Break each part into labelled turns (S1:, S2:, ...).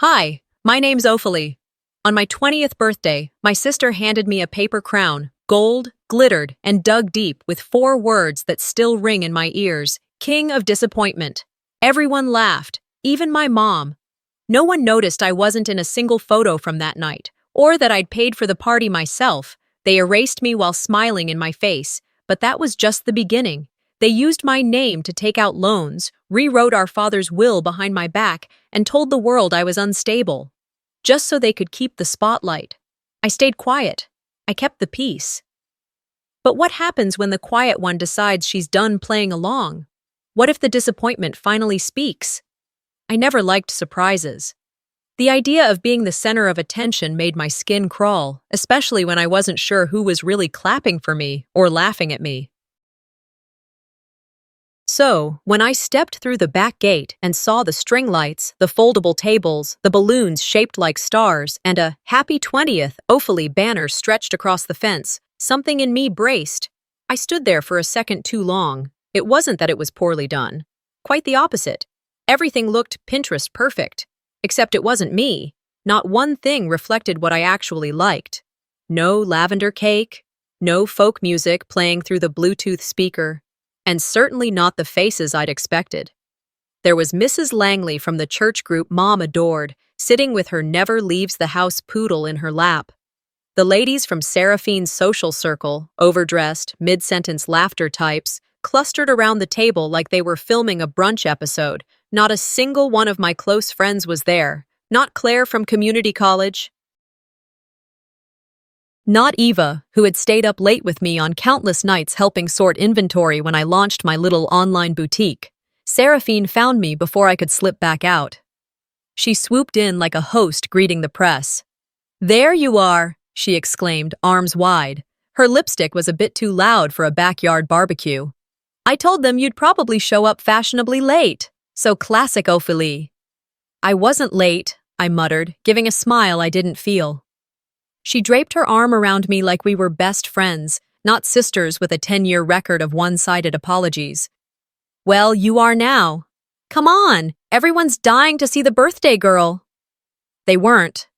S1: Hi, my name's Ophalie. On my 20th birthday, my sister handed me a paper crown, gold, glittered, and dug deep with four words that still ring in my ears: King of Disappointment. Everyone laughed, even my mom. No one noticed I wasn't in a single photo from that night, or that I'd paid for the party myself. They erased me while smiling in my face, but that was just the beginning. They used my name to take out loans, rewrote our father's will behind my back, and told the world I was unstable, just so they could keep the spotlight. I stayed quiet. I kept the peace. But what happens when the quiet one decides she's done playing along? What if the disappointment finally speaks? I never liked surprises. The idea of being the center of attention made my skin crawl, especially when I wasn't sure who was really clapping for me or laughing at me. So, when I stepped through the back gate and saw the string lights, the foldable tables, the balloons shaped like stars, and a Happy 20th Ophalie banner stretched across the fence, something in me braced. I stood there for a second too long. It wasn't that it was poorly done. Quite the opposite. Everything looked Pinterest perfect. Except it wasn't me. Not one thing reflected what I actually liked. No lavender cake, no folk music playing through the Bluetooth speaker, and certainly not the faces I'd expected. There was Mrs. Langley from the church group Mom adored, sitting with her never-leaves-the-house poodle in her lap. The ladies from Seraphine's social circle, overdressed, mid-sentence laughter types, clustered around the table like they were filming a brunch episode. Not a single one of my close friends was there. Not Claire from community college. Not Eva, who had stayed up late with me on countless nights helping sort inventory when I launched my little online boutique. Seraphine found me before I could slip back out. She swooped in like a host greeting the press. "There you are," she exclaimed, arms wide. Her lipstick was a bit too loud for a backyard barbecue. "I told them you'd probably show up fashionably late. So classic Ophalie." "I wasn't late," I muttered, giving a smile I didn't feel. She draped her arm around me like we were best friends, not sisters with a 10-year record of one-sided apologies. "Well, you are now. Come on, everyone's dying to see the birthday girl." They weren't.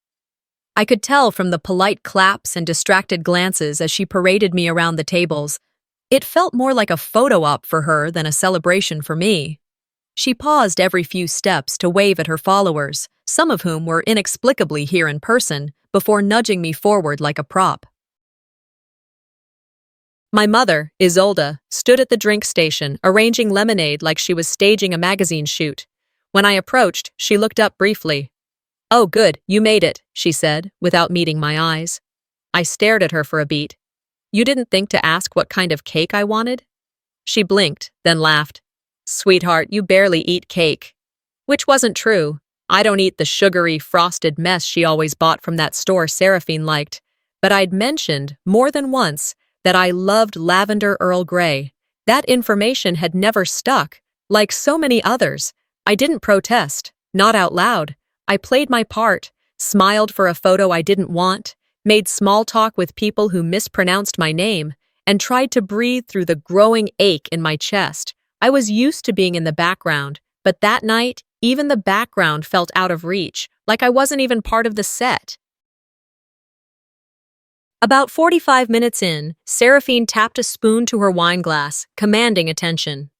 S1: I could tell from the polite claps and distracted glances as she paraded me around the tables. It felt more like a photo op for her than a celebration for me. She paused every few steps to wave at her followers, some of whom were inexplicably here in person, before nudging me forward like a prop. My mother, Isolde, stood at the drink station, arranging lemonade like she was staging a magazine shoot. When I approached, she looked up briefly. "Oh, good, you made it," she said, without meeting my eyes. I stared at her for a beat. "You didn't think to ask what kind of cake I wanted?" She blinked, then laughed. "Sweetheart, you barely eat cake." Which wasn't true. I don't eat the sugary, frosted mess she always bought from that store Seraphine liked. But I'd mentioned, more than once, that I loved lavender Earl Grey. That information had never stuck. Like so many others, I didn't protest, not out loud. I played my part, smiled for a photo I didn't want, made small talk with people who mispronounced my name, and tried to breathe through the growing ache in my chest. I was used to being in the background, but that night, even the background felt out of reach, like I wasn't even part of the set. About 45 minutes in, Seraphine tapped a spoon to her wine glass, commanding attention.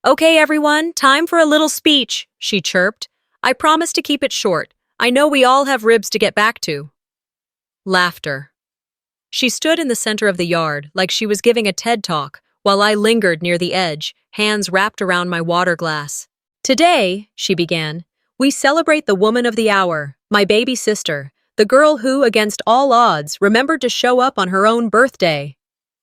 S1: "Okay, everyone, time for a little speech," she chirped. "I promise to keep it short. I know we all have ribs to get back to." Laughter. She stood in the center of the yard, like she was giving a TED Talk, while I lingered near the edge, hands wrapped around my water glass. "Today," she began, "we celebrate the woman of the hour, my baby sister, the girl who, against all odds, remembered to show up on her own birthday."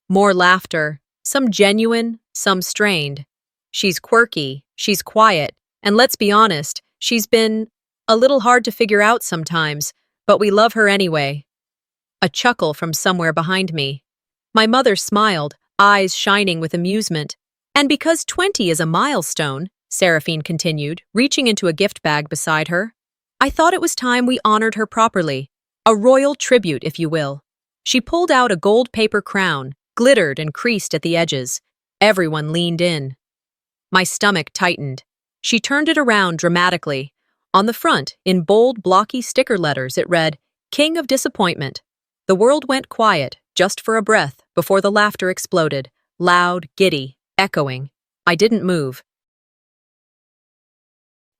S1: More laughter, some genuine, some strained. "She's quirky, she's quiet, and let's be honest, she's been a little hard to figure out sometimes, but we love her anyway." A chuckle from somewhere behind me. My mother smiled, eyes shining with amusement. "And because 20 is a milestone," Seraphine continued, reaching into a gift bag beside her, "I thought it was time we honored her properly. A royal tribute, if you will." She pulled out a gold paper crown, glittered and creased at the edges. Everyone leaned in. My stomach tightened. She turned it around dramatically. On the front, in bold, blocky sticker letters, it read, King of Disappointment. The world went quiet, just for a breath, before the laughter exploded, loud, giddy, echoing. I didn't move.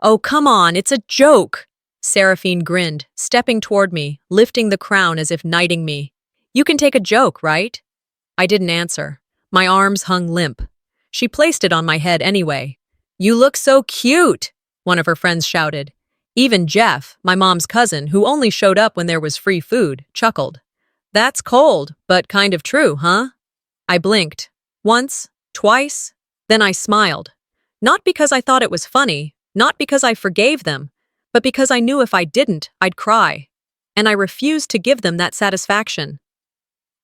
S1: Oh, come on, it's a joke! Seraphine grinned, stepping toward me, lifting the crown as if knighting me. You can take a joke, right? I didn't answer. My arms hung limp. She placed it on my head anyway. You look so cute, one of her friends shouted. Even Jeff, my mom's cousin, who only showed up when there was free food, chuckled. That's cold, but kind of true, huh? I blinked. Once, twice, then I smiled. Not because I thought it was funny, not because I forgave them, but because I knew if I didn't, I'd cry. And I refused to give them that satisfaction.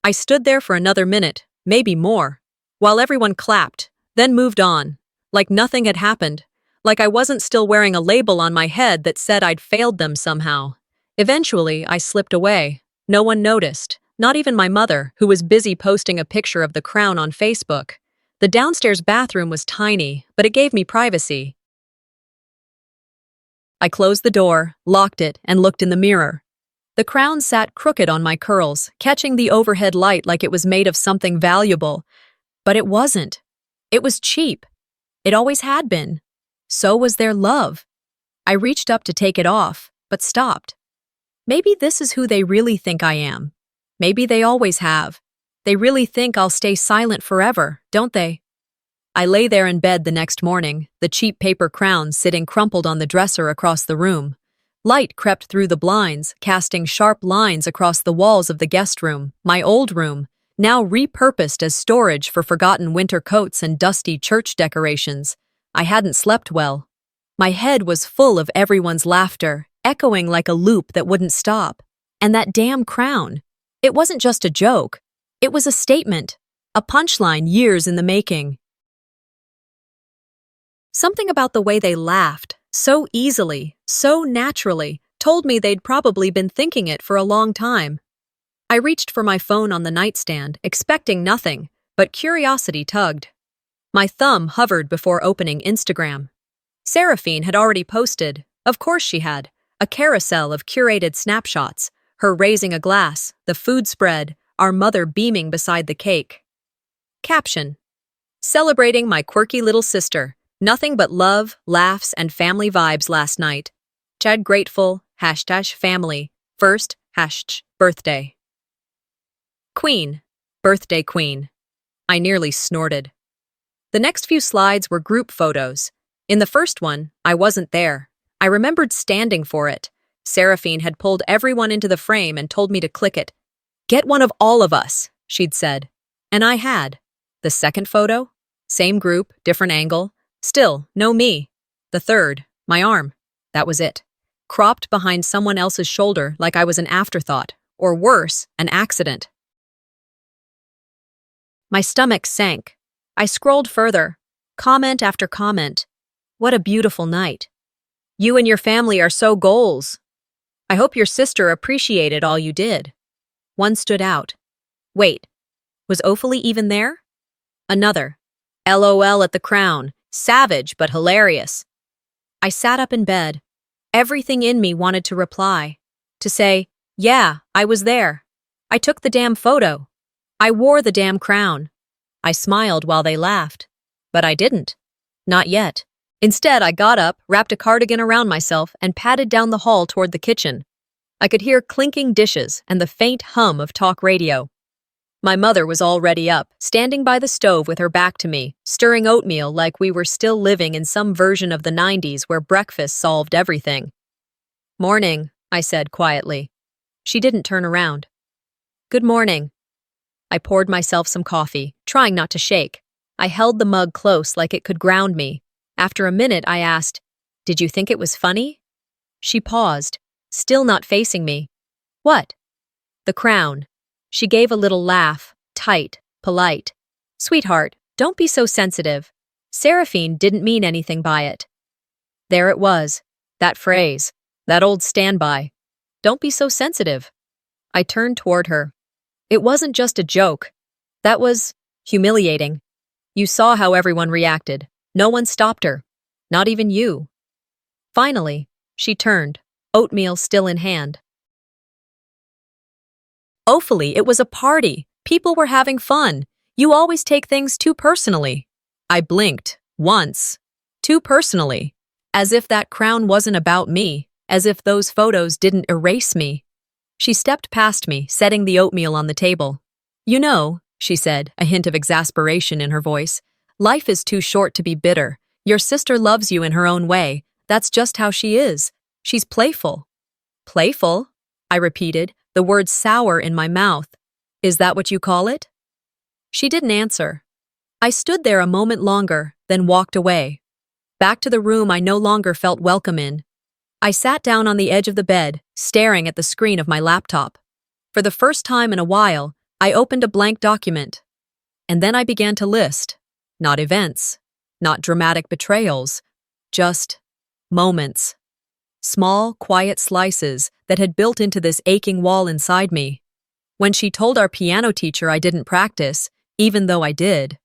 S1: I stood there for another minute, maybe more, while everyone clapped, then moved on, like nothing had happened, like I wasn't still wearing a label on my head that said I'd failed them somehow. Eventually, I slipped away. No one noticed, not even my mother, who was busy posting a picture of the crown on Facebook. The downstairs bathroom was tiny, but it gave me privacy. I closed the door, locked it, and looked in the mirror. The crown sat crooked on my curls, catching the overhead light like it was made of something valuable. But it wasn't. It was cheap. It always had been. So was their love. I reached up to take it off, but stopped. Maybe this is who they really think I am. Maybe they always have. They really think I'll stay silent forever, don't they? I lay there in bed the next morning, the cheap paper crown sitting crumpled on the dresser across the room. Light crept through the blinds, casting sharp lines across the walls of the guest room, my old room, now repurposed as storage for forgotten winter coats and dusty church decorations. I hadn't slept well. My head was full of everyone's laughter, echoing like a loop that wouldn't stop. And that damn crown. It wasn't just a joke. It was a statement, a punchline years in the making. Something about the way they laughed, so easily, so naturally, told me they'd probably been thinking it for a long time. I reached for my phone on the nightstand, expecting nothing, but curiosity tugged. My thumb hovered before opening Instagram. Seraphine had already posted, of course she had, a carousel of curated snapshots, her raising a glass, the food spread, our mother beaming beside the cake. Caption: Celebrating my quirky little sister. Nothing but love, laughs, and family vibes last night. Chad grateful, #family. First, birthday. Queen. Birthday queen. I nearly snorted. The next few slides were group photos. In the first one, I wasn't there. I remembered standing for it. Seraphine had pulled everyone into the frame and told me to click it. Get one of all of us, she'd said. And I had. The second photo? Same group, different angle. Still, no me. The third, my arm. That was it. Cropped behind someone else's shoulder like I was an afterthought, or worse, an accident. My stomach sank. I scrolled further. Comment after comment. What a beautiful night. You and your family are so goals. I hope your sister appreciated all you did. One stood out. Wait, was Ophalie even there? Another. LOL at the crown. Savage but hilarious. I sat up in bed. Everything in me wanted to reply. To say, yeah, I was there. I took the damn photo. I wore the damn crown. I smiled while they laughed. But I didn't. Not yet. Instead, I got up, wrapped a cardigan around myself, and padded down the hall toward the kitchen. I could hear clinking dishes and the faint hum of talk radio. My mother was already up, standing by the stove with her back to me, stirring oatmeal like we were still living in some version of the 90s where breakfast solved everything. Morning, I said quietly. She didn't turn around. Good morning. I poured myself some coffee, trying not to shake. I held the mug close like it could ground me. After a minute, I asked, Did you think it was funny? She paused, still not facing me. What? The crown. She gave a little laugh, tight, polite. Sweetheart, don't be so sensitive. Seraphine didn't mean anything by it. There it was, that phrase, that old standby. Don't be so sensitive. I turned toward her. It wasn't just a joke. That was humiliating. You saw how everyone reacted. No one stopped her. Not even you. Finally, She turned, oatmeal still in hand. Ophelie, it was a party. People were having fun. You always take things too personally. I blinked, once. Too personally. As if that crown wasn't about me, as if those photos didn't erase me. She stepped past me, setting the oatmeal on the table. You know, she said, a hint of exasperation in her voice, life is too short to be bitter. Your sister loves you in her own way. That's just how she is. She's playful. Playful? I repeated, the word sour in my mouth. Is that what you call it? She didn't answer. I stood there a moment longer, then walked away. Back to the room I no longer felt welcome in. I sat down on the edge of the bed, staring at the screen of my laptop. For the first time in a while, I opened a blank document. And then I began to list. Not events, not dramatic betrayals, just moments. Small, quiet slices that had built into this aching wall inside me. When she told our piano teacher I didn't practice, even though I did.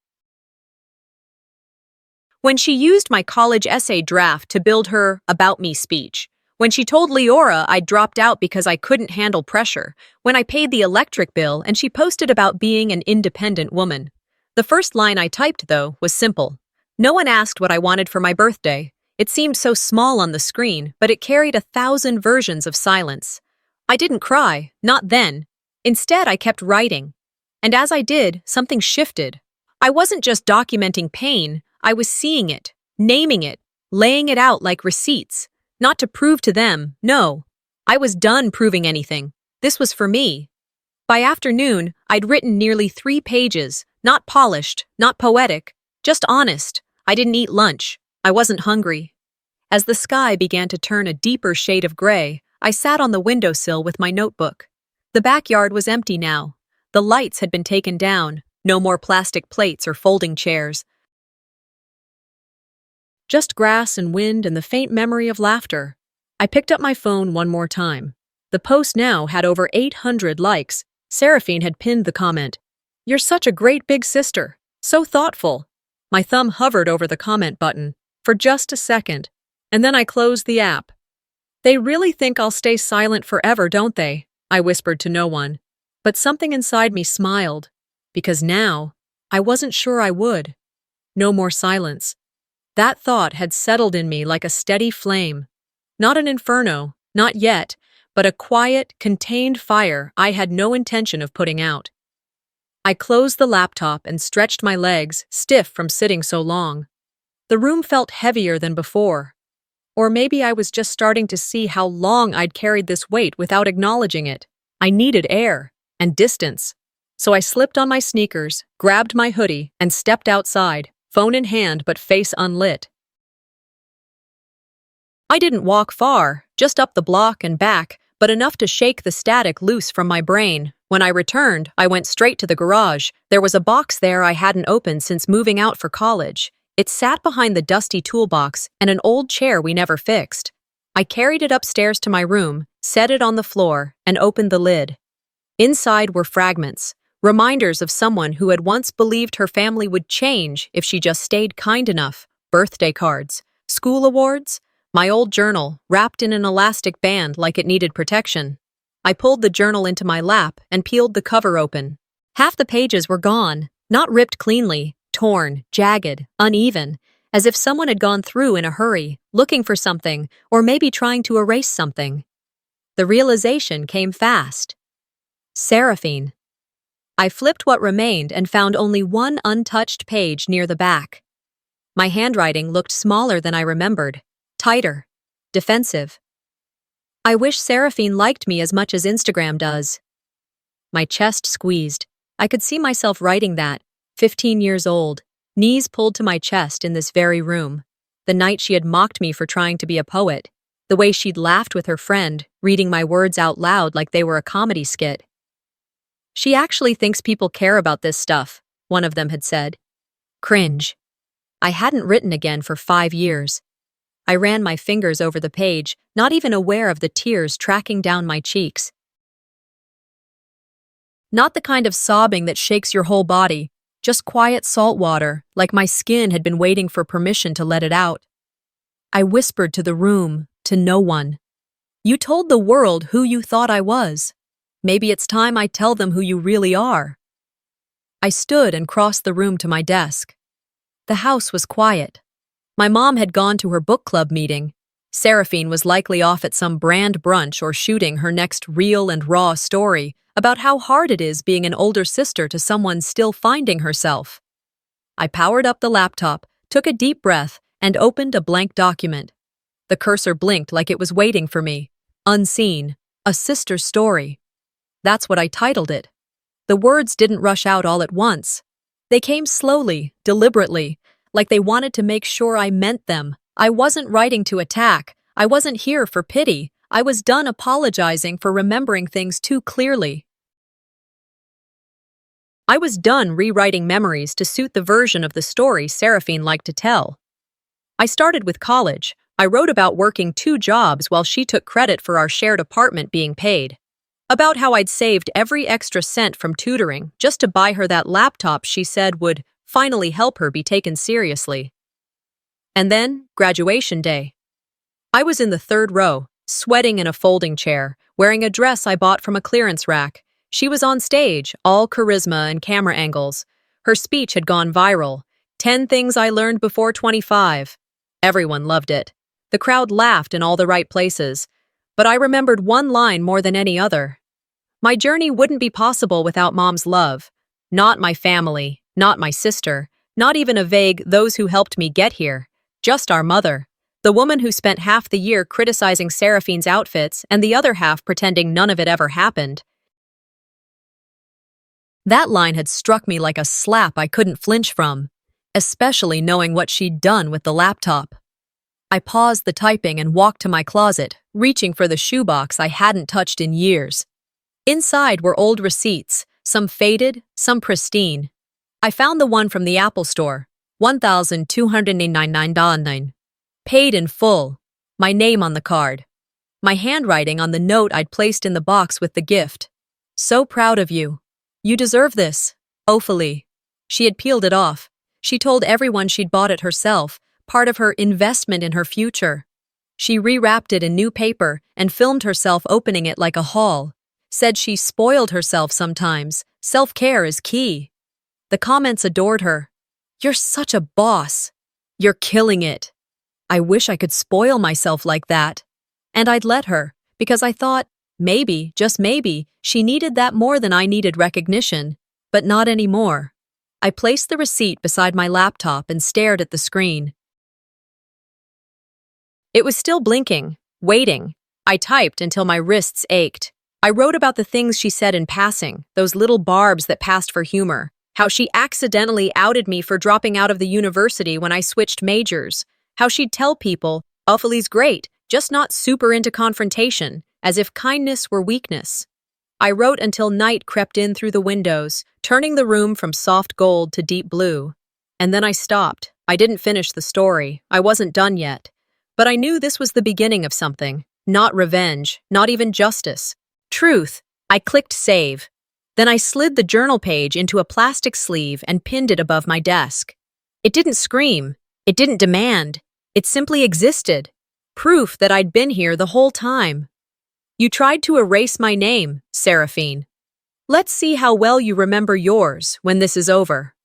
S1: When she used my college essay draft to build her about me speech. When she told Leora I'd dropped out because I couldn't handle pressure. When I paid the electric bill and she posted about being an independent woman. The first line I typed, though, was simple. No one asked what I wanted for my birthday. It seemed so small on the screen, but it carried 1,000 versions of silence. I didn't cry, not then. Instead, I kept writing. And as I did, something shifted. I wasn't just documenting pain, I was seeing it, naming it, laying it out like receipts. Not to prove to them, no. I was done proving anything. This was for me. By afternoon, I'd written nearly 3 pages, not polished, not poetic, just honest. I didn't eat lunch. I wasn't hungry. As the sky began to turn a deeper shade of gray, I sat on the windowsill with my notebook. The backyard was empty now. The lights had been taken down, no more plastic plates or folding chairs. Just grass and wind and the faint memory of laughter. I picked up my phone one more time. The post now had over 800 likes. Seraphine had pinned the comment. You're such a great big sister. So thoughtful. My thumb hovered over the comment button for just a second, and then I closed the app. They really think I'll stay silent forever, don't they? I whispered to no one. But something inside me smiled, because now I wasn't sure I would. No more silence. That thought had settled in me like a steady flame. Not an inferno, not yet, but a quiet, contained fire I had no intention of putting out. I closed the laptop and stretched my legs, stiff from sitting so long. The room felt heavier than before. Or maybe I was just starting to see how long I'd carried this weight without acknowledging it. I needed air and distance. So I slipped on my sneakers, grabbed my hoodie, and stepped outside, phone in hand but face unlit. I didn't walk far, just up the block and back, but enough to shake the static loose from my brain. When I returned, I went straight to the garage. There was a box there I hadn't opened since moving out for college. It sat behind the dusty toolbox and an old chair we never fixed. I carried it upstairs to my room, set it on the floor, and opened the lid. Inside were fragments, reminders of someone who had once believed her family would change if she just stayed kind enough. Birthday cards, school awards, my old journal, wrapped in an elastic band like it needed protection. I pulled the journal into my lap and peeled the cover open. Half the pages were gone, not ripped cleanly, torn, jagged, uneven, as if someone had gone through in a hurry, looking for something, or maybe trying to erase something. The realization came fast. Seraphine. I flipped what remained and found only one untouched page near the back. My handwriting looked smaller than I remembered, tighter, defensive. I wish Seraphine liked me as much as Instagram does. My chest squeezed. I could see myself writing that, 15 years old, knees pulled to my chest in this very room. The night she had mocked me for trying to be a poet. The way she'd laughed with her friend, reading my words out loud like they were a comedy skit. She actually thinks people care about this stuff, one of them had said. Cringe. I hadn't written again for 5 years. I ran my fingers over the page, not even aware of the tears tracking down my cheeks. Not the kind of sobbing that shakes your whole body, just quiet salt water, like my skin had been waiting for permission to let it out. I whispered to the room, to no one. You told the world who you thought I was. Maybe it's time I tell them who you really are. I stood and crossed the room to my desk. The house was quiet. My mom had gone to her book club meeting. Seraphine was likely off at some brand brunch or shooting her next real and raw story about how hard it is being an older sister to someone still finding herself. I powered up the laptop, took a deep breath, and opened a blank document. The cursor blinked like it was waiting for me. Unseen, a sister story. That's what I titled it. The words didn't rush out all at once. They came slowly, deliberately, like they wanted to make sure I meant them. I wasn't writing to attack. I wasn't here for pity. I was done apologizing for remembering things too clearly. I was done rewriting memories to suit the version of the story Seraphine liked to tell. I started with college. I wrote about working 2 jobs while she took credit for our shared apartment being paid. About how I'd saved every extra cent from tutoring just to buy her that laptop she said would finally help her be taken seriously. And then, graduation day. I was in the 3rd row, sweating in a folding chair, wearing a dress I bought from a clearance rack. She was on stage, all charisma and camera angles. Her speech had gone viral. 10 things I learned before 25. Everyone loved it. The crowd laughed in all the right places. But I remembered one line more than any other. My journey wouldn't be possible without Mom's love. Not my family, not my sister, not even a vague those who helped me get here. Just our mother. The woman who spent half the year criticizing Seraphine's outfits and the other half pretending none of it ever happened. That line had struck me like a slap I couldn't flinch from, especially knowing what she'd done with the laptop. I paused the typing and walked to my closet, reaching for the shoebox I hadn't touched in years. Inside were old receipts, some faded, some pristine. I found the one from the Apple Store, $1,299. Paid in full, my name on the card. My handwriting on the note I'd placed in the box with the gift. So proud of you. You deserve this. Ophalie. She had peeled it off. She told everyone she'd bought it herself, part of her investment in her future. She rewrapped it in new paper and filmed herself opening it like a haul. Said she spoiled herself sometimes. Self-care is key. The comments adored her. You're such a boss. You're killing it. I wish I could spoil myself like that. And I'd let her, because I thought, maybe, just maybe, she needed that more than I needed recognition, but not anymore. I placed the receipt beside my laptop and stared at the screen. It was still blinking, waiting. I typed until my wrists ached. I wrote about the things she said in passing, those little barbs that passed for humor, how she accidentally outed me for dropping out of the university when I switched majors, how she'd tell people, Ophalie's great, just not super into confrontation, as if kindness were weakness. I wrote until night crept in through the windows, turning the room from soft gold to deep blue. And then I stopped. I didn't finish the story. I wasn't done yet. But I knew this was the beginning of something. Not revenge, not even justice. Truth. I clicked save. Then I slid the journal page into a plastic sleeve and pinned it above my desk. It didn't scream. It didn't demand. It simply existed. Proof that I'd been here the whole time. You tried to erase my name, Seraphine. Let's see how well you remember yours when this is over.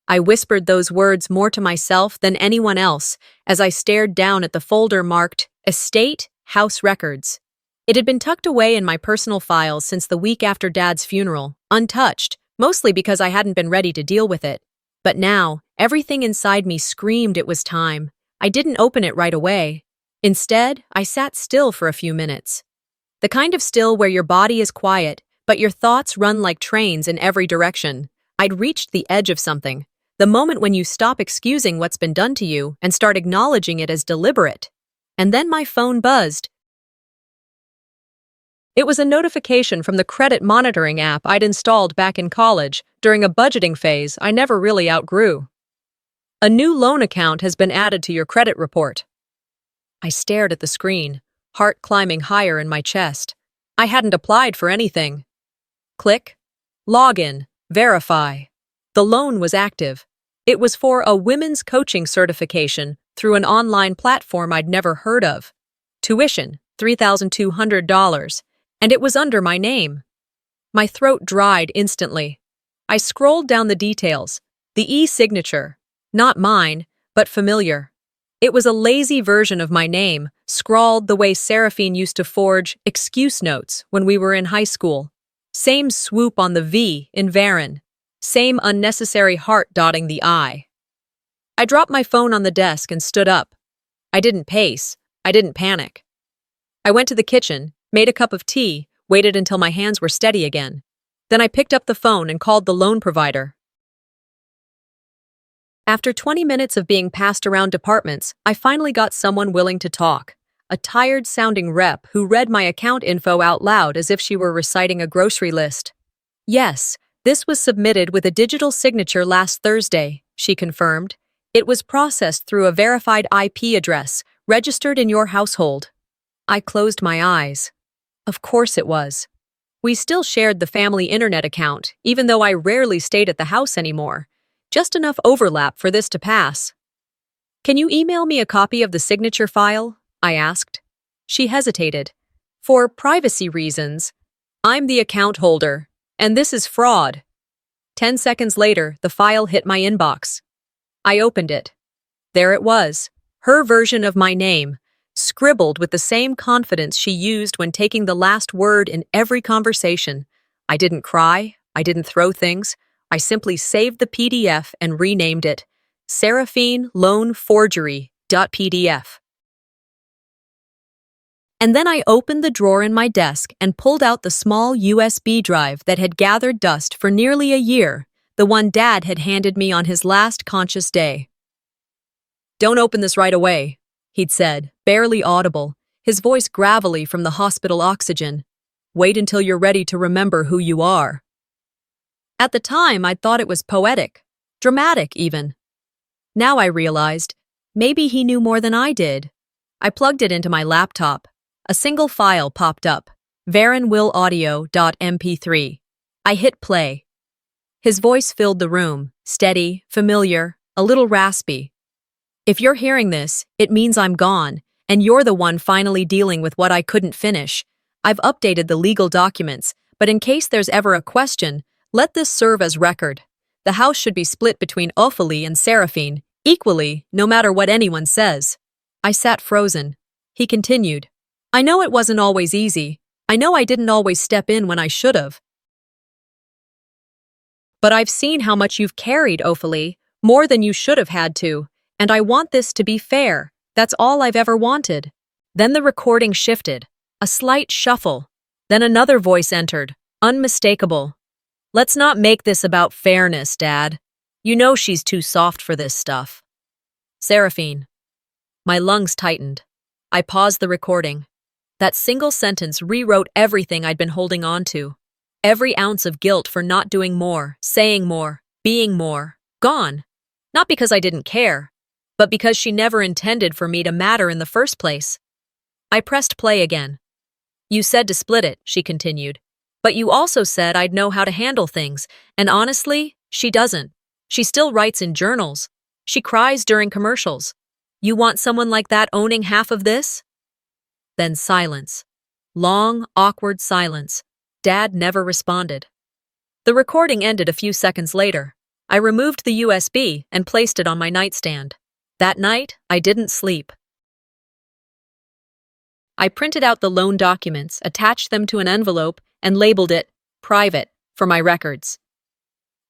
S1: I whispered those words more to myself than anyone else as I stared down at the folder marked Estate, House Records. It had been tucked away in my personal files since the week after Dad's funeral, untouched, mostly because I hadn't been ready to deal with it. But now, everything inside me screamed it was time. I didn't open it right away. Instead, I sat still for a few minutes. The kind of still where your body is quiet, but your thoughts run like trains in every direction. I'd reached the edge of something. The moment when you stop excusing what's been done to you and start acknowledging it as deliberate. And then my phone buzzed. It was a notification from the credit monitoring app I'd installed back in college during a budgeting phase I never really outgrew. A new loan account has been added to your credit report. I stared at the screen, heart climbing higher in my chest. I hadn't applied for anything. Click. Login. Verify. The loan was active. It was for a women's coaching certification through an online platform I'd never heard of. tuition, $3,200, and it was under my name. My throat dried instantly. I scrolled down the details. The e-signature, not mine, but familiar. It was a lazy version of my name, scrawled the way Seraphine used to forge excuse notes when we were in high school. Same swoop on the V in Varen. Same unnecessary heart dotting the I. I dropped my phone on the desk and stood up. I didn't pace. I didn't panic. I went to the kitchen, made a cup of tea, waited until my hands were steady again. Then I picked up the phone and called the loan provider. After 20 minutes of being passed around departments, I finally got someone willing to talk. A tired-sounding rep who read my account info out loud as if she were reciting a grocery list. Yes, this was submitted with a digital signature last Thursday, she confirmed. It was processed through a verified IP address, registered in your household. I closed my eyes. Of course it was. We still shared the family internet account, even though I rarely stayed at the house anymore. Just enough overlap for this to pass. Can you email me a copy of the signature file? I asked. She hesitated. For privacy reasons, I'm the account holder, and this is fraud. 10 seconds later, the file hit my inbox. I opened it. There it was, her version of my name, scribbled with the same confidence she used when taking the last word in every conversation. I didn't cry, I didn't throw things. I simply saved the PDF and renamed it Seraphine Loan Forgery.pdf. And then I opened the drawer in my desk and pulled out the small USB drive that had gathered dust for nearly a year, the one Dad had handed me on his last conscious day. Don't open this right away, he'd said, barely audible, his voice gravelly from the hospital oxygen. Wait until you're ready to remember who you are. At the time, I'd thought it was poetic, dramatic even. Now I realized, maybe he knew more than I did. I plugged it into my laptop. A single file popped up, varenwillaudio.mp3. I hit play. His voice filled the room, steady, familiar, a little raspy. If you're hearing this, it means I'm gone, and you're the one finally dealing with what I couldn't finish. I've updated the legal documents, but in case there's ever a question, let this serve as record. The house should be split between Ophélie and Seraphine, equally, no matter what anyone says. I sat frozen. He continued. I know it wasn't always easy. I know I didn't always step in when I should have. But I've seen how much you've carried, Ophélie, more than you should have had to, and I want this to be fair. That's all I've ever wanted. Then the recording shifted. A slight shuffle. Then another voice entered, unmistakable. Let's not make this about fairness, Dad. You know she's too soft for this stuff. Seraphine. My lungs tightened. I paused the recording. That single sentence rewrote everything I'd been holding on to. Every ounce of guilt for not doing more, saying more, being more, gone. Not because I didn't care, but because she never intended for me to matter in the first place. I pressed play again. You said to split it, she continued. But you also said I'd know how to handle things, and honestly, she doesn't. She still writes in journals. She cries during commercials. You want someone like that owning half of this? Then silence. Long, awkward silence. Dad never responded. The recording ended a few seconds later. I removed the USB and placed it on my nightstand. That night, I didn't sleep. I printed out the loan documents, attached them to an envelope, and labeled it private for my records.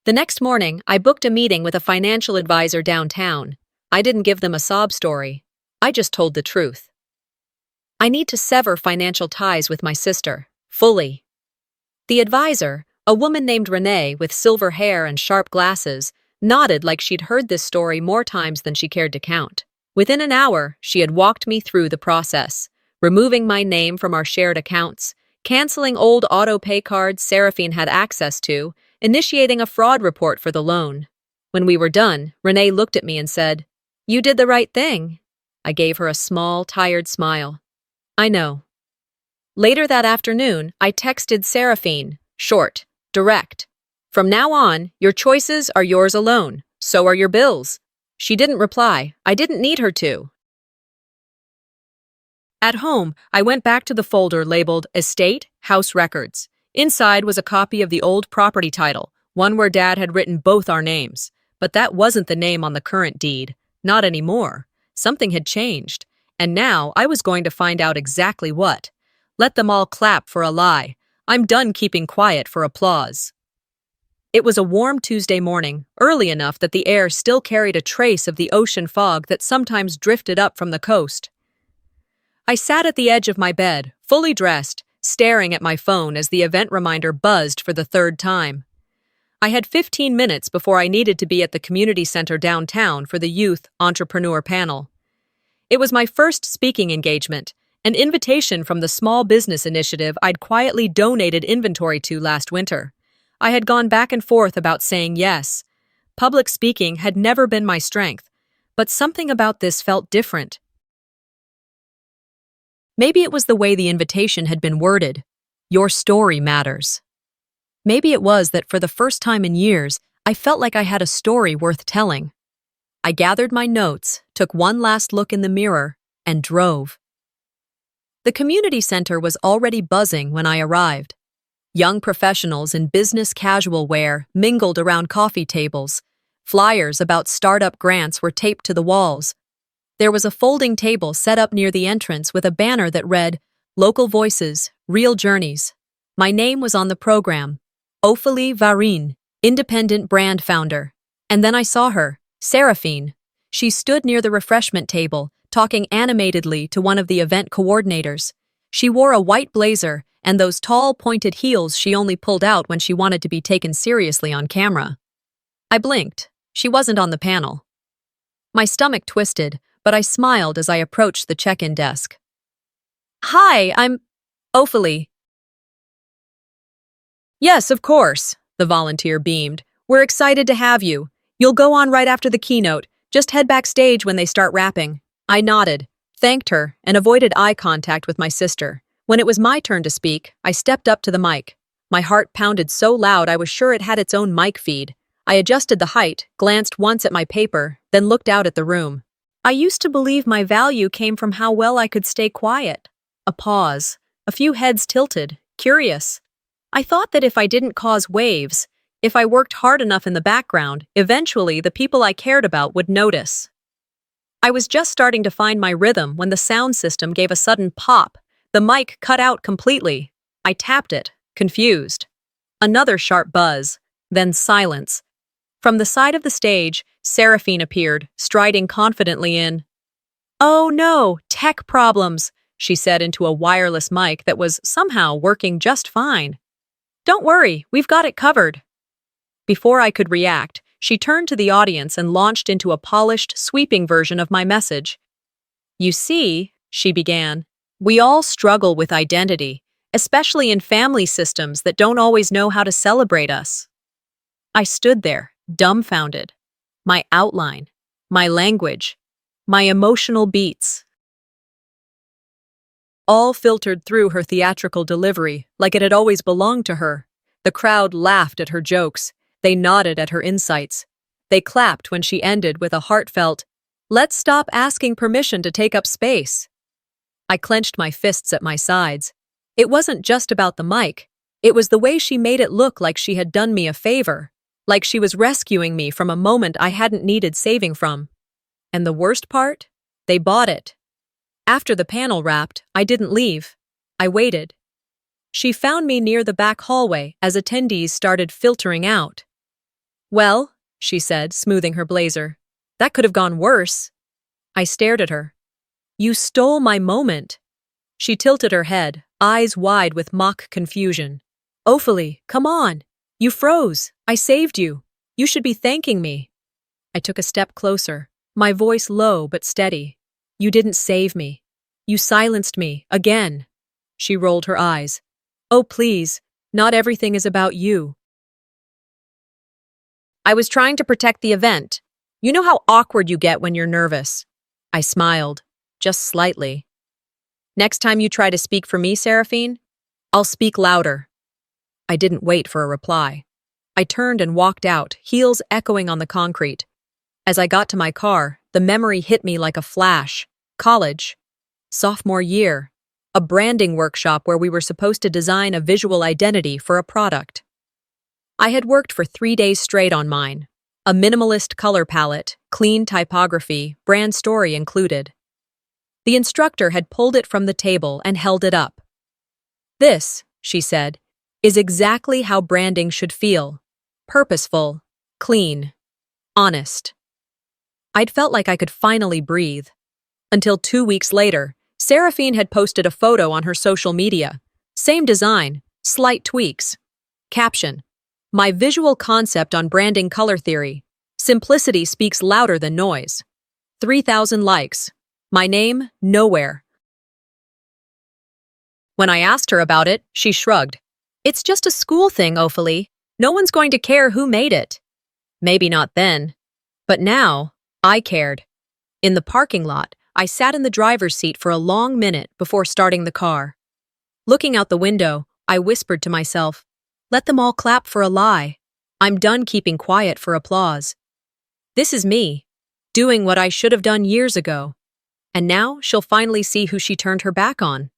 S1: The next morning, I booked a meeting with a financial advisor downtown. I didn't give them a sob story. I just told the truth. I need to sever financial ties with my sister, fully. The advisor, a woman named Renee with silver hair and sharp glasses, nodded like she'd heard this story more times than she cared to count. Within an hour, she had walked me through the process, removing my name from our shared accounts, canceling old auto-pay cards Seraphine had access to, initiating a fraud report for the loan. When we were done, Renee looked at me and said, "You did the right thing." I gave her a small, tired smile. I know. Later that afternoon, I texted Seraphine, short, direct. From now on, your choices are yours alone. So are your bills. She didn't reply. I didn't need her to. At home, I went back to the folder labeled Estate, House Records. Inside was a copy of the old property title, one where Dad had written both our names. But that wasn't the name on the current deed. Not anymore. Something had changed. And now I was going to find out exactly what. Let them all clap for a lie. I'm done keeping quiet for applause. It was a warm Tuesday morning, early enough that the air still carried a trace of the ocean fog that sometimes drifted up from the coast. I sat at the edge of my bed, fully dressed, staring at my phone as the event reminder buzzed for the third time. I had 15 minutes before I needed to be at the community center downtown for the youth entrepreneur panel. It was my first speaking engagement, an invitation from the small business initiative I'd quietly donated inventory to last winter. I had gone back and forth about saying yes. Public speaking had never been my strength, but something about this felt different. Maybe it was the way the invitation had been worded. Your story matters. Maybe it was that for the first time in years, I felt like I had a story worth telling. I gathered my notes, took one last look in the mirror, and drove. The community center was already buzzing when I arrived. Young professionals in business casual wear mingled around coffee tables. Flyers about startup grants were taped to the walls. There was a folding table set up near the entrance with a banner that read, Local Voices, Real Journeys. My name was on the program. Ophélie Varine, independent brand founder. And then I saw her, Seraphine. She stood near the refreshment table, talking animatedly to one of the event coordinators. She wore a white blazer and those tall, pointed heels she only pulled out when she wanted to be taken seriously on camera. I blinked. She wasn't on the panel. My stomach twisted, but I smiled as I approached the check-in desk. Hi, I'm Ophélie. Yes, of course, the volunteer beamed. We're excited to have you. You'll go on right after the keynote. Just head backstage when they start rapping. I nodded, thanked her, and avoided eye contact with my sister. When it was my turn to speak, I stepped up to the mic. My heart pounded so loud I was sure it had its own mic feed. I adjusted the height, glanced once at my paper, then looked out at the room. I used to believe my value came from how well I could stay quiet. A pause. A few heads tilted, curious. I thought that if I didn't cause waves, if I worked hard enough in the background, eventually the people I cared about would notice. I was just starting to find my rhythm when the sound system gave a sudden pop. The mic cut out completely. I tapped it, confused. Another sharp buzz, then silence. From the side of the stage, Seraphine appeared, striding confidently in. Oh no, tech problems, she said into a wireless mic that was somehow working just fine. Don't worry, we've got it covered. Before I could react, she turned to the audience and launched into a polished, sweeping version of my message. You see, she began, we all struggle with identity, especially in family systems that don't always know how to celebrate us. I stood there, dumbfounded. My outline, my language, my emotional beats. All filtered through her theatrical delivery, like it had always belonged to her. The crowd laughed at her jokes. They nodded at her insights. They clapped when she ended with a heartfelt, "Let's stop asking permission to take up space." I clenched my fists at my sides. It wasn't just about the mic. It was the way she made it look like she had done me a favor, like she was rescuing me from a moment I hadn't needed saving from. And the worst part? They bought it. After the panel wrapped, I didn't leave. I waited. She found me near the back hallway as attendees started filtering out. Well, she said, smoothing her blazer, that could have gone worse. I stared at her. You stole my moment. She tilted her head, eyes wide with mock confusion. Ophélie, come on. You froze. I saved you. You should be thanking me. I took a step closer, my voice low but steady. You didn't save me. You silenced me, again. She rolled her eyes. Oh, please, not everything is about you. I was trying to protect the event. You know how awkward you get when you're nervous. I smiled, just slightly. Next time you try to speak for me, Seraphine, I'll speak louder. I didn't wait for a reply. I turned and walked out, heels echoing on the concrete. As I got to my car, the memory hit me like a flash. College. sophomore year, a branding workshop where we were supposed to design a visual identity for a product. I had worked for 3 days straight on mine. A minimalist color palette, clean typography, brand story included. The instructor had pulled it from the table and held it up. "This," she said, "is exactly how branding should feel. Purposeful, clean, honest." I'd felt like I could finally breathe. Until 2 weeks later, Seraphine had posted a photo on her social media. Same design, slight tweaks. Caption: "My visual concept on branding color theory. Simplicity speaks louder than noise." 3,000 likes. My name, nowhere. When I asked her about it, she shrugged. "It's just a school thing, Ophalie. No one's going to care who made it." Maybe not then. But now, I cared. In the parking lot, I sat in the driver's seat for a long minute before starting the car. Looking out the window, I whispered to myself, "Let them all clap for a lie. I'm done keeping quiet for applause. This is me, doing what I should have done years ago. And now she'll finally see who she turned her back on."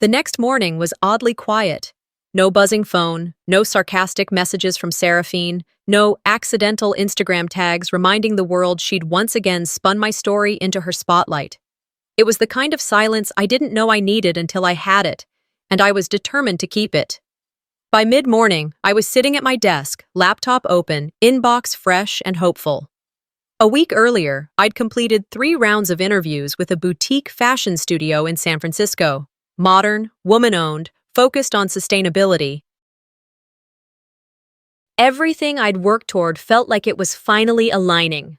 S1: The next morning was oddly quiet. No buzzing phone, no sarcastic messages from Seraphine, no accidental Instagram tags reminding the world she'd once again spun my story into her spotlight. It was the kind of silence I didn't know I needed until I had it, and I was determined to keep it. By mid-morning, I was sitting at my desk, laptop open, inbox fresh and hopeful. A week earlier, I'd completed 3 rounds of interviews with a boutique fashion studio in San Francisco. Modern, woman-owned, focused on sustainability. Everything I'd worked toward felt like it was finally aligning.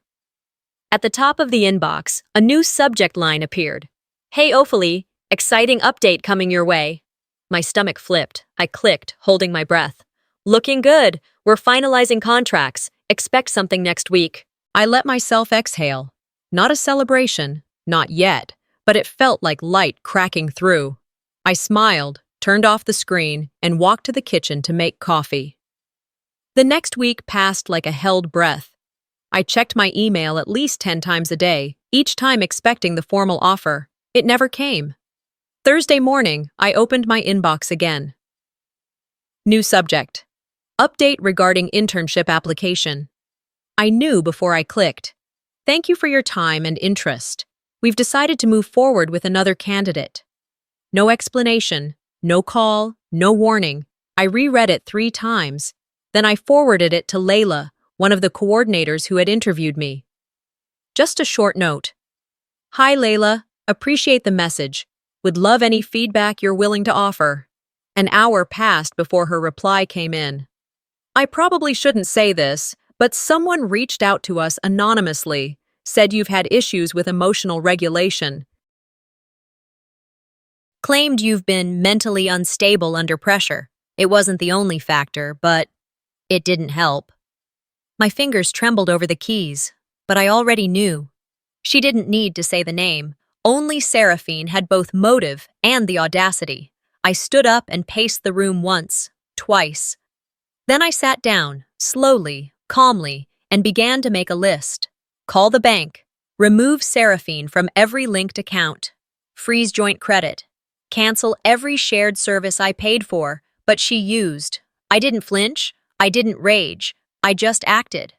S1: At the top of the inbox, a new subject line appeared. "Hey Ophalie, exciting update coming your way." My stomach flipped. I clicked, holding my breath. "Looking good. We're finalizing contracts. Expect something next week." I let myself exhale. Not a celebration, not yet, but it felt like light cracking through. I smiled, turned off the screen, and walked to the kitchen to make coffee. The next week passed like a held breath. I checked my email at least 10 times a day, each time expecting the formal offer. It never came. Thursday morning, I opened my inbox again. New subject. Update regarding internship application. I knew before I clicked. "Thank you for your time and interest. We've decided to move forward with another candidate." No explanation, no call, no warning. I reread it 3 times. Then I forwarded it to Layla, one of the coordinators who had interviewed me. Just a short note. "Hi Layla, appreciate the message. Would love any feedback you're willing to offer." An hour passed before her reply came in. "I probably shouldn't say this, but someone reached out to us anonymously, said you've had issues with emotional regulation. Claimed you've been mentally unstable under pressure. It wasn't the only factor, but it didn't help." My fingers trembled over the keys, but I already knew. She didn't need to say the name. Only Seraphine had both motive and the audacity. I stood up and paced the room once, twice. Then I sat down, slowly, calmly, and began to make a list. Call the bank. Remove Seraphine from every linked account. Freeze joint credit. Cancel every shared service I paid for, but she used. I didn't flinch. I didn't rage. I just acted.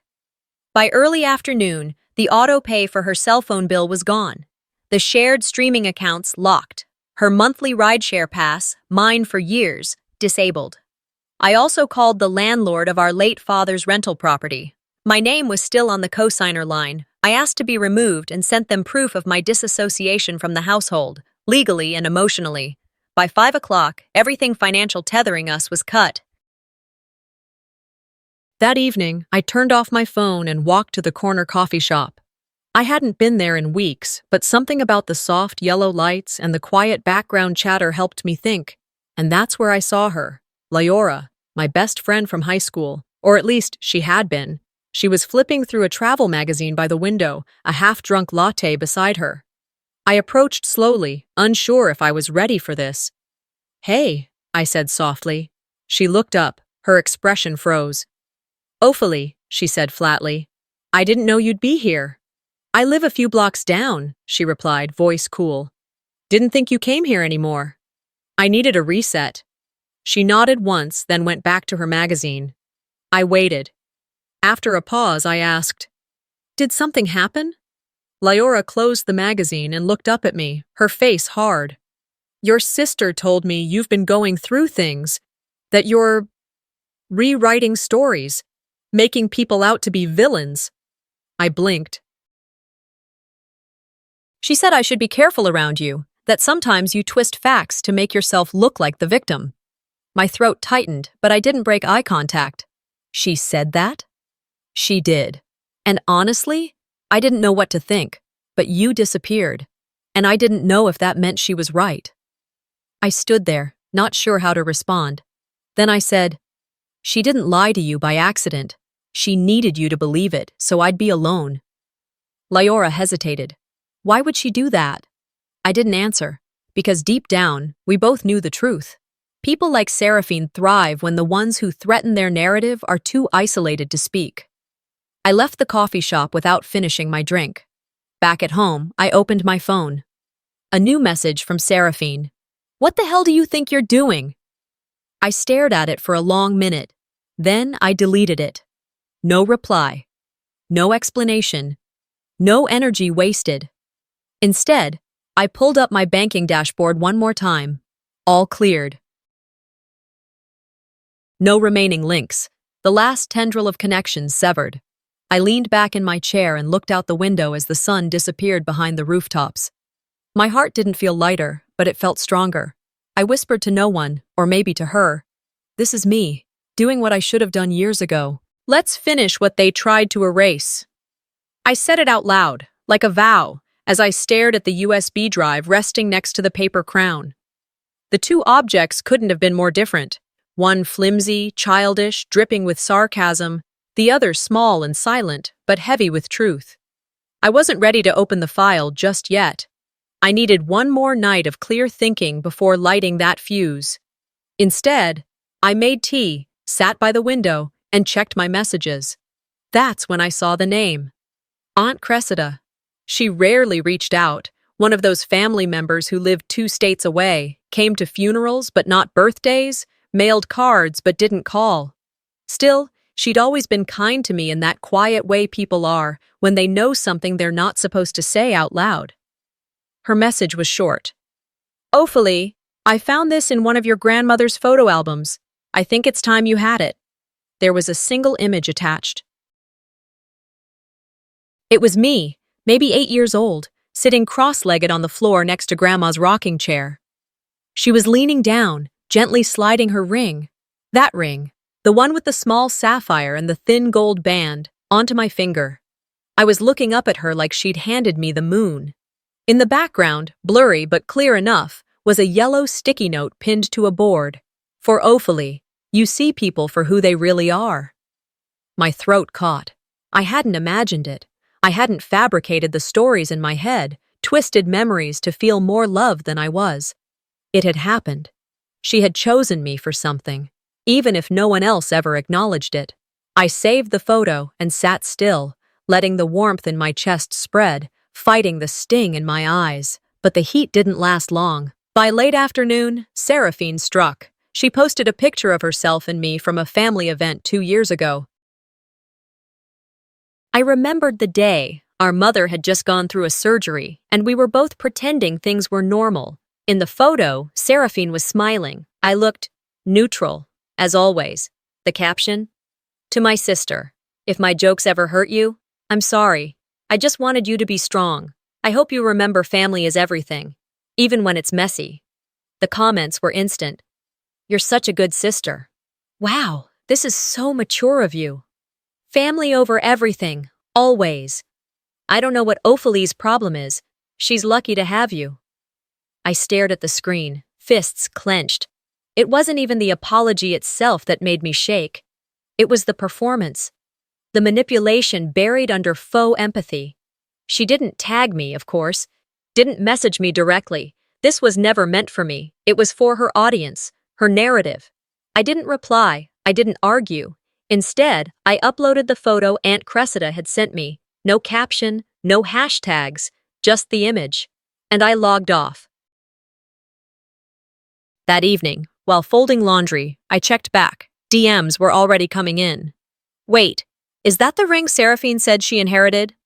S1: By early afternoon, the auto pay for her cell phone bill was gone. The shared streaming accounts locked. Her monthly rideshare pass, mine for years, disabled. I also called the landlord of our late father's rental property. My name was still on the cosigner line. I asked to be removed and sent them proof of my disassociation from the household, legally and emotionally. By 5 o'clock, everything financial tethering us was cut. That evening, I turned off my phone and walked to the corner coffee shop. I hadn't been there in weeks, but something about the soft yellow lights and the quiet background chatter helped me think. And that's where I saw her, Leora, my best friend from high school, or at least she had been. She was flipping through a travel magazine by the window, a half-drunk latte beside her. I approached slowly, unsure if I was ready for this. "Hey," I said softly. She looked up, her expression froze. "Ophalie," she said flatly. "I didn't know you'd be here." "I live a few blocks down," she replied, voice cool. Didn't think you came here anymore. I needed a reset. She nodded once, then went back to her magazine. I waited. After a pause, I asked, "Did something happen?" Lyora closed the magazine and looked up at me, her face hard. "Your sister told me you've been going through things, that you're rewriting stories, making people out to be villains." I blinked. "She said I should be careful around you, that sometimes you twist facts to make yourself look like the victim." My throat tightened, but I didn't break eye contact. She said that? She did. And honestly, I didn't know what to think, but you disappeared, and I didn't know if that meant she was right. I stood there, not sure how to respond. Then I said, "She didn't lie to you by accident. She needed you to believe it, so I'd be alone." Lyora hesitated. Why would she do that? I didn't answer, because deep down, we both knew the truth. People like Seraphine thrive when the ones who threaten their narrative are too isolated to speak. I left the coffee shop without finishing my drink. Back at home, I opened my phone. A new message from Seraphine. "What the hell do you think you're doing?" I stared at it for a long minute. Then I deleted it. No reply. No explanation. No energy wasted. Instead, I pulled up my banking dashboard one more time. All cleared. No remaining links. The last tendril of connections severed. I leaned back in my chair and looked out the window as the sun disappeared behind the rooftops. My heart didn't feel lighter, but it felt stronger. I whispered to no one, or maybe to her, "This is me, doing what I should have done years ago. Let's finish what they tried to erase." I said it out loud, like a vow, as I stared at the USB drive resting next to the paper crown. The two objects couldn't have been more different. One flimsy, childish, dripping with sarcasm, the other small and silent, but heavy with truth. I wasn't ready to open the file just yet. I needed one more night of clear thinking before lighting that fuse. Instead, I made tea, sat by the window, and checked my messages. That's when I saw the name. Aunt Cressida. She rarely reached out, one of those family members who lived 2 states away, came to funerals but not birthdays, mailed cards but didn't call. Still, she'd always been kind to me in that quiet way people are when they know something they're not supposed to say out loud. Her message was short. "Ophelie, I found this in one of your grandmother's photo albums. I think it's time you had it." There was a single image attached. It was me, maybe 8 years old, sitting cross-legged on the floor next to Grandma's rocking chair. She was leaning down, gently sliding her ring. That ring, the one with the small sapphire and the thin gold band, onto my finger. I was looking up at her like she'd handed me the moon. In the background, blurry but clear enough, was a yellow sticky note pinned to a board. "For Ophelie, you see people for who they really are." My throat caught. I hadn't imagined it. I hadn't fabricated the stories in my head, twisted memories to feel more loved than I was. It had happened. She had chosen me for something, even if no one else ever acknowledged it. I saved the photo and sat still, letting the warmth in my chest spread, fighting the sting in my eyes. But the heat didn't last long. By late afternoon, Seraphine struck. She posted a picture of herself and me from a family event 2 years ago. I remembered the day. Our mother had just gone through a surgery, and we were both pretending things were normal. In the photo, Seraphine was smiling. I looked neutral, as always. The caption? "To my sister, if my jokes ever hurt you, I'm sorry. I just wanted you to be strong. I hope you remember family is everything, even when it's messy." The comments were instant. "You're such a good sister." "Wow, this is so mature of you." "Family over everything, always." "I don't know what Ophelie's problem is. She's lucky to have you." I stared at the screen, fists clenched. It wasn't even the apology itself that made me shake. It was the performance. The manipulation buried under faux empathy. She didn't tag me, of course. Didn't message me directly. This was never meant for me. It was for her audience, her narrative. I didn't reply. I didn't argue. Instead, I uploaded the photo Aunt Cressida had sent me. No caption, no hashtags, just the image. And I logged off. That evening, while folding laundry, I checked back. DMs were already coming in. Wait, is that the ring Seraphine said she inherited?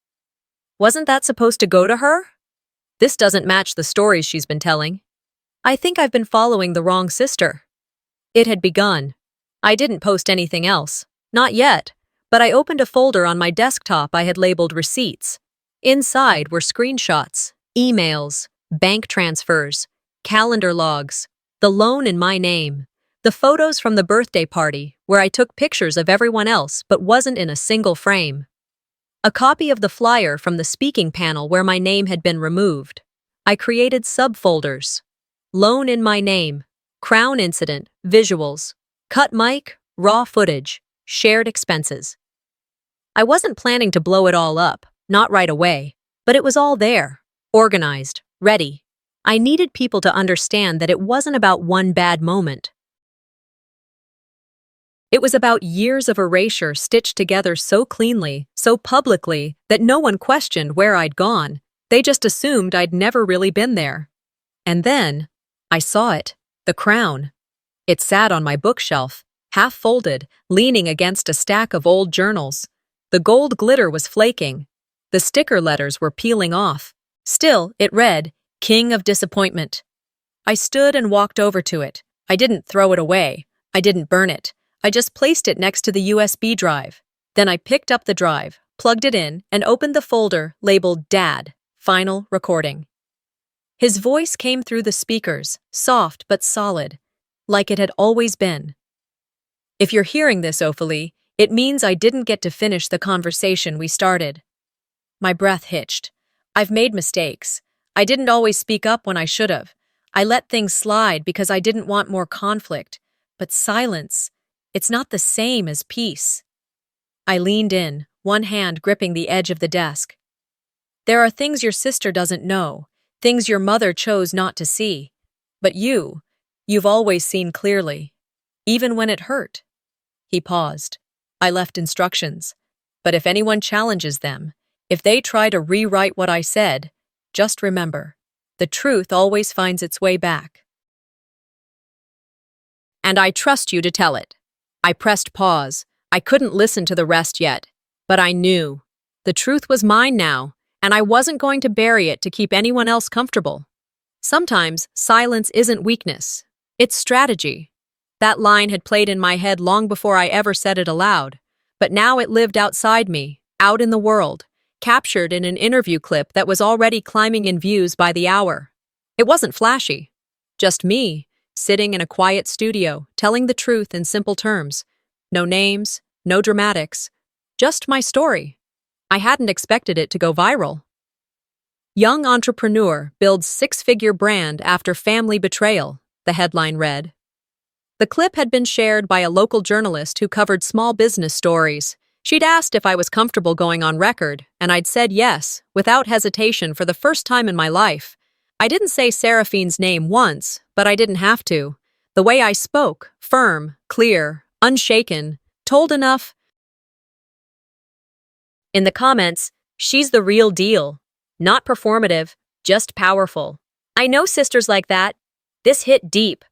S1: Wasn't that supposed to go to her? This doesn't match the stories she's been telling. I think I've been following the wrong sister. It had begun. I didn't post anything else. Not yet. But I opened a folder on my desktop I had labeled receipts. Inside were screenshots, emails, bank transfers, calendar logs, the loan in my name, the photos from the birthday party where I took pictures of everyone else but wasn't in a single frame. A copy of the flyer from the speaking panel where my name had been removed. I created subfolders. Loan in my name, Crown incident, visuals, cut mic, raw footage, shared expenses. I wasn't planning to blow it all up, not right away, but it was all there, organized, ready. I needed people to understand that it wasn't about one bad moment. It was about years of erasure stitched together so cleanly, so publicly, that no one questioned where I'd gone. They just assumed I'd never really been there. And then, I saw it, the crown. It sat on my bookshelf, half folded, leaning against a stack of old journals. The gold glitter was flaking. The sticker letters were peeling off. Still, it read, King of Disappointment. I stood and walked over to it. I didn't throw it away. I didn't burn it. I just placed it next to the USB drive. Then I picked up the drive, plugged it in, and opened the folder labeled Dad, Final Recording. His voice came through the speakers, soft but solid, like it had always been. If you're hearing this, Ophelie, it means I didn't get to finish the conversation we started. My breath hitched. I've made mistakes. I didn't always speak up when I should have. I let things slide because I didn't want more conflict. But silence, it's not the same as peace. I leaned in, one hand gripping the edge of the desk. There are things your sister doesn't know, things your mother chose not to see. But you've always seen clearly, even when it hurt. He paused. I left instructions. But if anyone challenges them, if they try to rewrite what I said, just remember, the truth always finds its way back. And I trust you to tell it. I pressed pause. I couldn't listen to the rest yet. But I knew. The truth was mine now, and I wasn't going to bury it to keep anyone else comfortable. Sometimes silence isn't weakness. It's strategy. That line had played in my head long before I ever said it aloud. But now it lived outside me, out in the world, captured in an interview clip that was already climbing in views by the hour. It wasn't flashy. Just me, sitting in a quiet studio, telling the truth in simple terms. No names, no dramatics. Just my story. I hadn't expected it to go viral. Young entrepreneur builds six-figure brand after family betrayal, the headline read. The clip had been shared by a local journalist who covered small business stories. She'd asked if I was comfortable going on record, and I'd said yes, without hesitation for the first time in my life. I didn't say Seraphine's name once, but I didn't have to. The way I spoke, firm, clear, unshaken, told enough. In the comments, she's the real deal. Not performative, just powerful. I know sisters like that. This hit deep.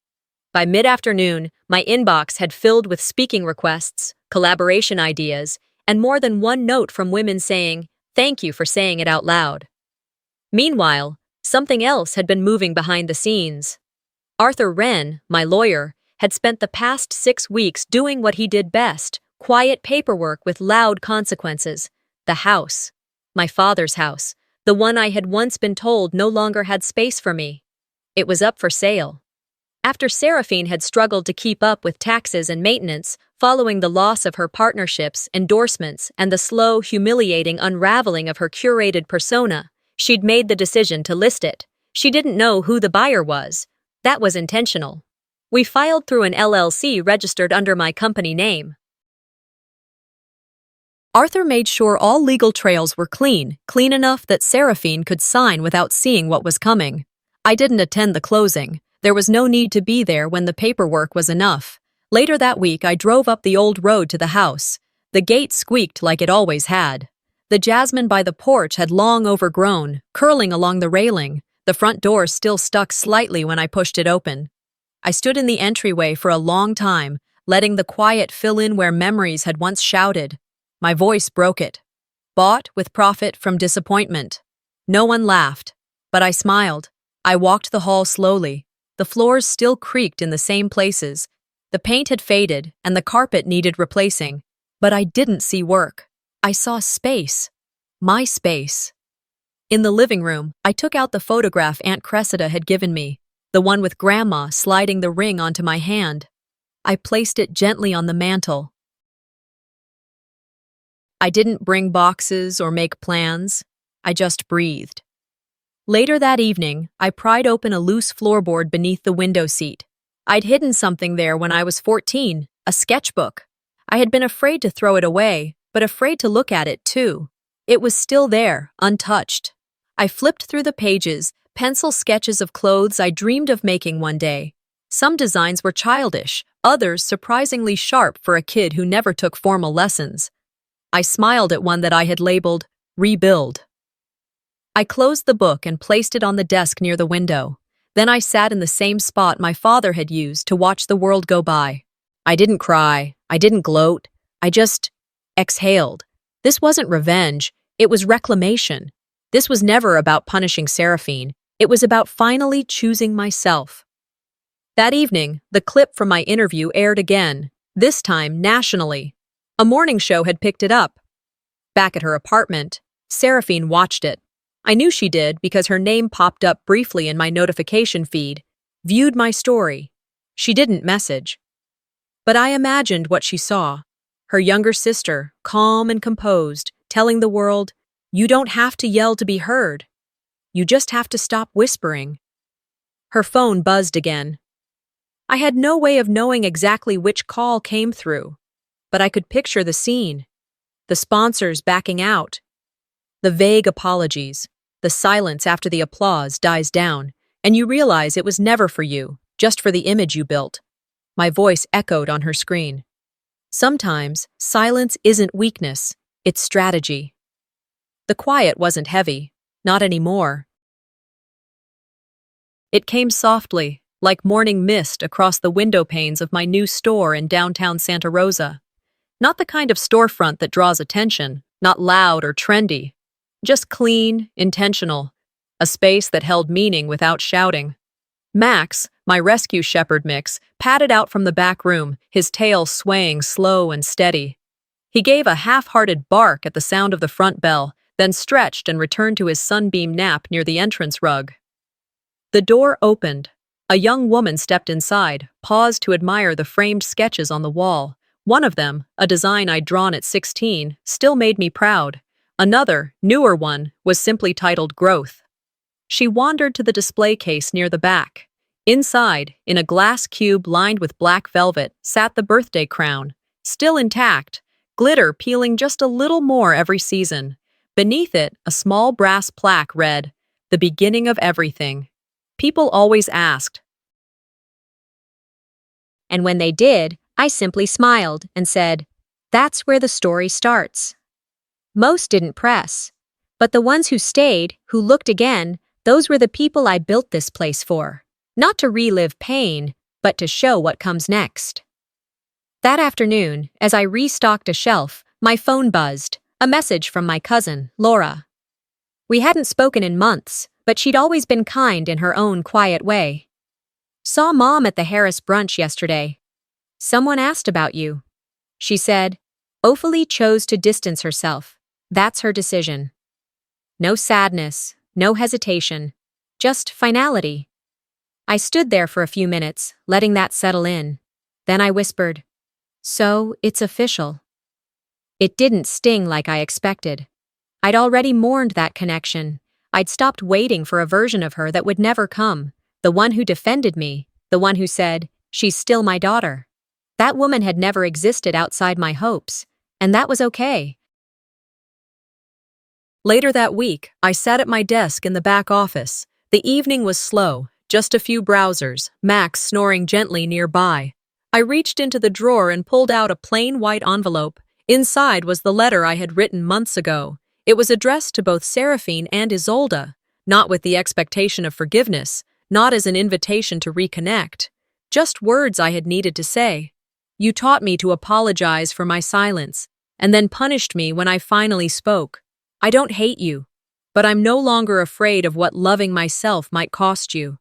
S1: By mid-afternoon, my inbox had filled with speaking requests, collaboration ideas, and more than one note from women saying, "Thank you for saying it out loud." Meanwhile, something else had been moving behind the scenes. Arthur Wren, my lawyer, had spent the past 6 weeks doing what he did best, quiet paperwork with loud consequences. The house. My father's house. The one I had once been told no longer had space for me. It was up for sale. After Seraphine had struggled to keep up with taxes and maintenance, following the loss of her partnerships, endorsements, and the slow, humiliating unraveling of her curated persona, she'd made the decision to list it. She didn't know who the buyer was. That was intentional. We filed through an LLC registered under my company name. Arthur made sure all legal trails were clean enough that Seraphine could sign without seeing what was coming. I didn't attend the closing. There was no need to be there when the paperwork was enough. Later that week, I drove up the old road to the house. The gate squeaked like it always had. The jasmine by the porch had long overgrown, curling along the railing. The front door still stuck slightly when I pushed it open. I stood in the entryway for a long time, letting the quiet fill in where memories had once shouted. My voice broke it. Bought with profit from disappointment. No one laughed, but I smiled. I walked the hall slowly. The floors still creaked in the same places. The paint had faded, and the carpet needed replacing. But I didn't see work. I saw space. My space. In the living room, I took out the photograph Aunt Cressida had given me, the one with Grandma sliding the ring onto my hand. I placed it gently on the mantel. I didn't bring boxes or make plans. I just breathed. Later that evening, I pried open a loose floorboard beneath the window seat. I'd hidden something there when I was 14, a sketchbook. I had been afraid to throw it away, but afraid to look at it too. It was still there, untouched. I flipped through the pages, pencil sketches of clothes I dreamed of making one day. Some designs were childish, others surprisingly sharp for a kid who never took formal lessons. I smiled at one that I had labeled, Rebuild. I closed the book and placed it on the desk near the window. Then I sat in the same spot my father had used to watch the world go by. I didn't cry, I didn't gloat, I just exhaled. This wasn't revenge, it was reclamation. This was never about punishing Seraphine, it was about finally choosing myself. That evening, the clip from my interview aired again, this time nationally. A morning show had picked it up. Back at her apartment, Seraphine watched it. I knew she did because her name popped up briefly in my notification feed, viewed my story. She didn't message. But I imagined what she saw. Her younger sister, calm and composed, telling the world, "You don't have to yell to be heard. You just have to stop whispering." Her phone buzzed again. I had no way of knowing exactly which call came through, but I could picture the scene. The sponsors backing out. The vague apologies. The silence after the applause dies down, and you realize it was never for you, just for the image you built. My voice echoed on her screen. Sometimes, silence isn't weakness, it's strategy. The quiet wasn't heavy, not anymore. It came softly, like morning mist across the window panes of my new store in downtown Santa Rosa. Not the kind of storefront that draws attention, not loud or trendy. Just clean, intentional. A space that held meaning without shouting. Max, my rescue shepherd mix, padded out from the back room, his tail swaying slow and steady. He gave a half-hearted bark at the sound of the front bell, then stretched and returned to his sunbeam nap near the entrance rug. The door opened. A young woman stepped inside, paused to admire the framed sketches on the wall. One of them, a design I'd drawn at 16, still made me proud. Another, newer one, was simply titled Growth. She wandered to the display case near the back. Inside, in a glass cube lined with black velvet, sat the birthday crown, still intact, glitter peeling just a little more every season. Beneath it, a small brass plaque read, "The beginning of everything." People always asked. And when they did, I simply smiled and said, "That's where the story starts." Most didn't press, but the ones who stayed, who looked again, those were the people I built this place for. Not to relive pain, but to show what comes next. That afternoon, as I restocked a shelf, my phone buzzed, a message from my cousin, Laura. We hadn't spoken in months, but she'd always been kind in her own quiet way. "Saw Mom at the Harris brunch yesterday. Someone asked about you." She said. Ophelie chose to distance herself. That's her decision. No sadness, no hesitation, just finality. I stood there for a few minutes, letting that settle in. Then I whispered, "So, it's official." It didn't sting like I expected. I'd already mourned that connection. I'd stopped waiting for a version of her that would never come, the one who defended me, the one who said, "She's still my daughter." That woman had never existed outside my hopes, and that was okay. Later that week, I sat at my desk in the back office. The evening was slow, just a few browsers, Max snoring gently nearby. I reached into the drawer and pulled out a plain white envelope. Inside was the letter I had written months ago. It was addressed to both Seraphine and Isolde, not with the expectation of forgiveness, not as an invitation to reconnect, Just words I had needed to say. You taught me to apologize for my silence, and then punished me when I finally spoke. I don't hate you, but I'm no longer afraid of what loving myself might cost you.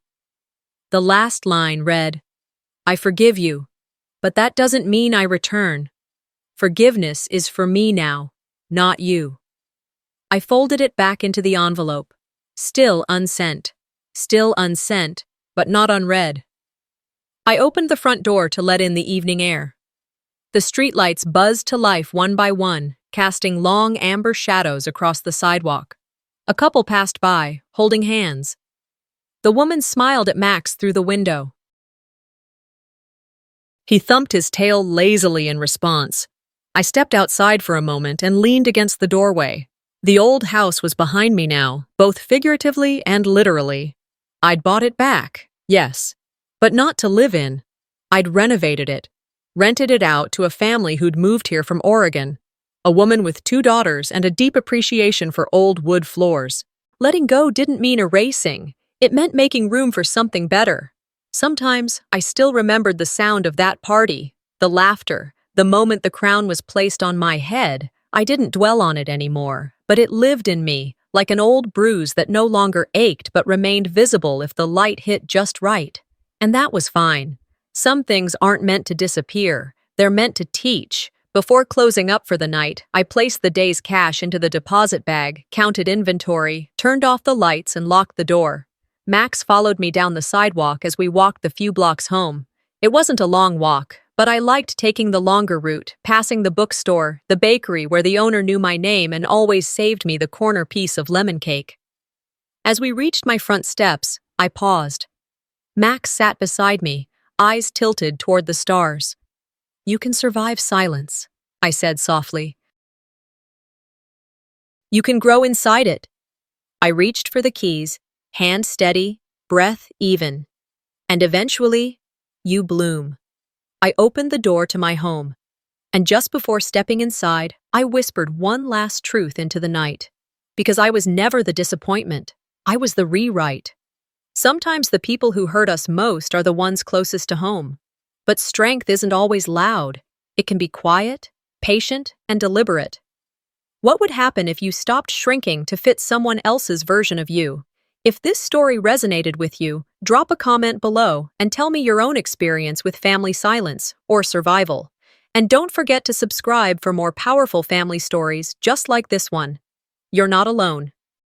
S1: The last line read, I forgive you, but that doesn't mean I return. Forgiveness is for me now, not you. I folded it back into the envelope. Still unsent, but not unread. I opened the front door to let in the evening air. The streetlights buzzed to life one by one, casting long amber shadows across the sidewalk. A couple passed by, holding hands. The woman smiled at Max through the window. He thumped his tail lazily in response. I stepped outside for a moment and leaned against the doorway. The old house was behind me now, both figuratively and literally. I'd bought it back, yes, but not to live in. I'd renovated it, rented it out to a family who'd moved here from Oregon, a woman with 2 daughters and a deep appreciation for old wood floors. Letting go didn't mean erasing. It meant making room for something better. Sometimes I still remembered the sound of that party, the laughter, the moment the crown was placed on my head. I didn't dwell on it anymore, but it lived in me, like an old bruise that no longer ached but remained visible if the light hit just right. And that was fine. Some things aren't meant to disappear. They're meant to teach. Before closing up for the night, I placed the day's cash into the deposit bag, counted inventory, turned off the lights, and locked the door. Max followed me down the sidewalk as we walked the few blocks home. It wasn't a long walk, but I liked taking the longer route, passing the bookstore, the bakery where the owner knew my name and always saved me the corner piece of lemon cake. As we reached my front steps, I paused. Max sat beside me, eyes tilted toward the stars. You can survive silence, I said softly. You can grow inside it. I reached for the keys, hand steady, breath even. And eventually, you bloom. I opened the door to my home, and just before stepping inside, I whispered one last truth into the night. Because I was never the disappointment, I was the rewrite. Sometimes the people who hurt us most are the ones closest to home. But strength isn't always loud. It can be quiet, patient, and deliberate. What would happen if you stopped shrinking to fit someone else's version of you? If this story resonated with you, drop a comment below and tell me your own experience with family silence or survival. And don't forget to subscribe for more powerful family stories just like this one. You're not alone.